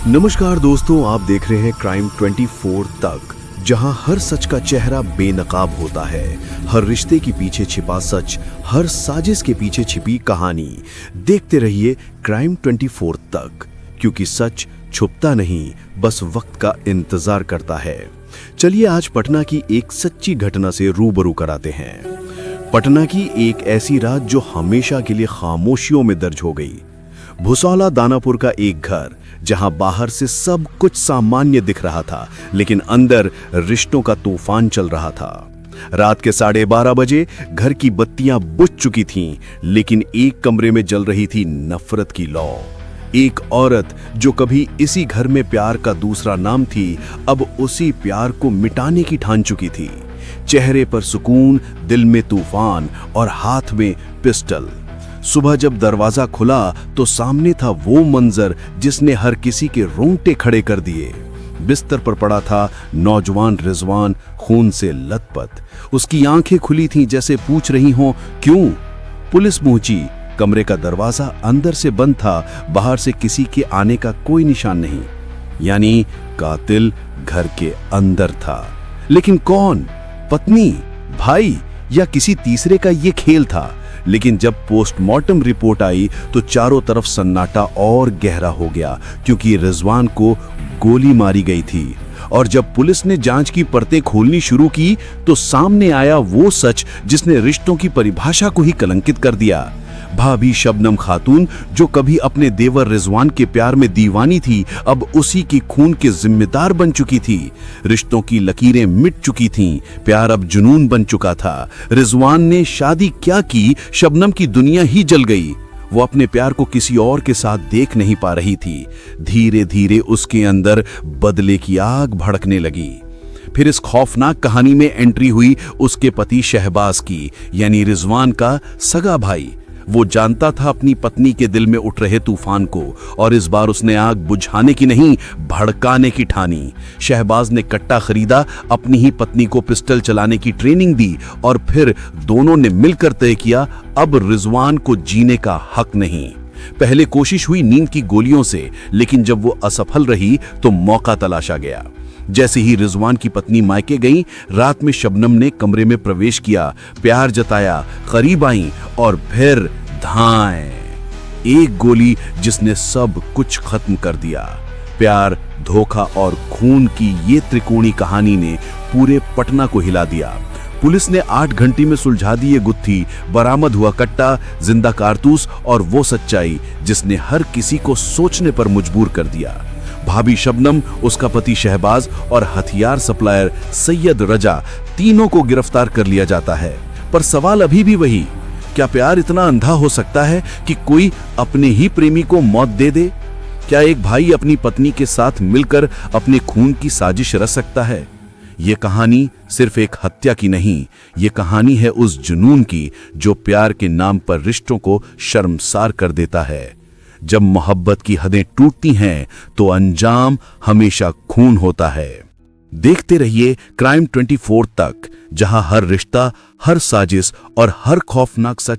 नमस्कार दोस्तों, आप देख रहे हैं क्राइम 24 तक, जहां हर सच का चेहरा बेनकाब होता है। हर रिश्ते के पीछे छिपा सच, हर साजिश के पीछे छिपी कहानी। देखते रहिए क्राइम 24 तक, क्योंकि सच छुपता नहीं, बस वक्त का इंतजार करता है। चलिए आज पटना की एक सच्ची घटना से रूबरू कराते हैं। पटना की एक ऐसी रात जो हमेशा के लिए खामोशियों में दर्ज हो गई। भुसौला दानापुर का एक घर, जहां बाहर से सब कुछ सामान्य दिख रहा था, लेकिन अंदर रिश्तों का तूफान चल रहा था। रात के 12:30 बजे घर की बत्तियां बुझ चुकी थीं, लेकिन एक कमरे में जल रही थी नफरत की लौ। एक औरत जो कभी इसी घर में प्यार का दूसरा नाम थी, अब उसी प्यार को मिटाने की ठान चुकी थी। चेहरे पर सुकून, दिल में तूफान और हाथ में पिस्टल। सुबह जब दरवाजा खुला तो सामने था वो मंजर जिसने हर किसी के रोंगटे खड़े कर दिए। बिस्तर पर पड़ा था नौजवान रिजवान, खून से लथपथ। उसकी आंखें खुली थीं जैसे पूछ रही हों, क्यों? पुलिस पहुंची। कमरे का दरवाजा अंदर से बंद था, बाहर से किसी के आने का कोई निशान नहीं। यानी कातिल घर के अंदर था। लेकिन कौन? पत्नी, भाई या किसी तीसरे का ये खेल था? लेकिन जब पोस्टमार्टम रिपोर्ट आई तो चारों तरफ सन्नाटा और गहरा हो गया, क्योंकि रिजवान को गोली मारी गई थी। और जब पुलिस ने जांच की परतें खोलनी शुरू की तो सामने आया वो सच जिसने रिश्तों की परिभाषा को ही कलंकित कर दिया। भाभी शबनम खातून, जो कभी अपने देवर रिजवान के प्यार में दीवानी थी, अब उसी की खून के जिम्मेदार बन चुकी थी। रिश्तों की लकीरें मिट चुकी थीं, प्यार अब जुनून बन चुका था। रिजवान ने शादी क्या की, शबनम की दुनिया ही जल गई। वो अपने प्यार को किसी और के साथ देख नहीं पा रही थी। धीरे धीरे उसके अंदर बदले की आग भड़कने लगी। फिर इस खौफनाक कहानी में एंट्री हुई उसके पति शहबाज की, यानी रिजवान का सगा भाई। वो जानता था अपनी पत्नी के दिल में उठ रहे तूफान को, और इस बार उसने आग बुझाने की नहीं, भड़काने की ठानी। शहबाज ने कट्टा खरीदा, अपनी ही पत्नी को पिस्टल चलाने की ट्रेनिंग दी, और फिर दोनों ने मिलकर तय किया, अब रिजवान को जीने का हक नहीं। पहले कोशिश हुई नींद की गोलियों से, लेकिन जब वो असफल रही तो मौका तलाशा गया। जैसे ही रिजवान की पत्नी मायके गई, रात में शबनम ने कमरे में प्रवेश किया, प्यार जताया, करीब आई और फिर धाएं। एक गोली जिसने सब कुछ खत्म कर दिया। प्यार, धोखा और खून की ये त्रिकोणी कहानी ने पूरे पटना को हिला दिया। पुलिस ने 8 घंटे में सुलझा दी ये गुत्थी। बरामद हुआ कट्टा, जिंदा कारतूस और वो सच्चाई जिसने हर किसी को सोचने पर मजबूर कर दिया। भाभी शबनम, उसका पति शहबाज और हथियार सप्लायर सैयद रजा, तीनों को गिरफ्तार कर लिया जाता है। पर सवाल अभी भी वही, क्या प्यार इतना अंधा हो सकता है कि कोई अपने ही प्रेमी को मौत दे दे? क्या एक भाई अपनी पत्नी के साथ मिलकर अपने खून की साजिश रच सकता है? ये कहानी सिर्फ एक हत्या की नहीं, ये कहानी है उस जुनून की जो प्यार के नाम पर रिश्तों को शर्मसार कर देता है। जब मोहब्बत की हदें टूटती हैं तो अंजाम हमेशा खून होता है। देखते रहिए क्राइम 24 तक, जहां हर रिश्ता, हर साजिश और हर खौफनाक सच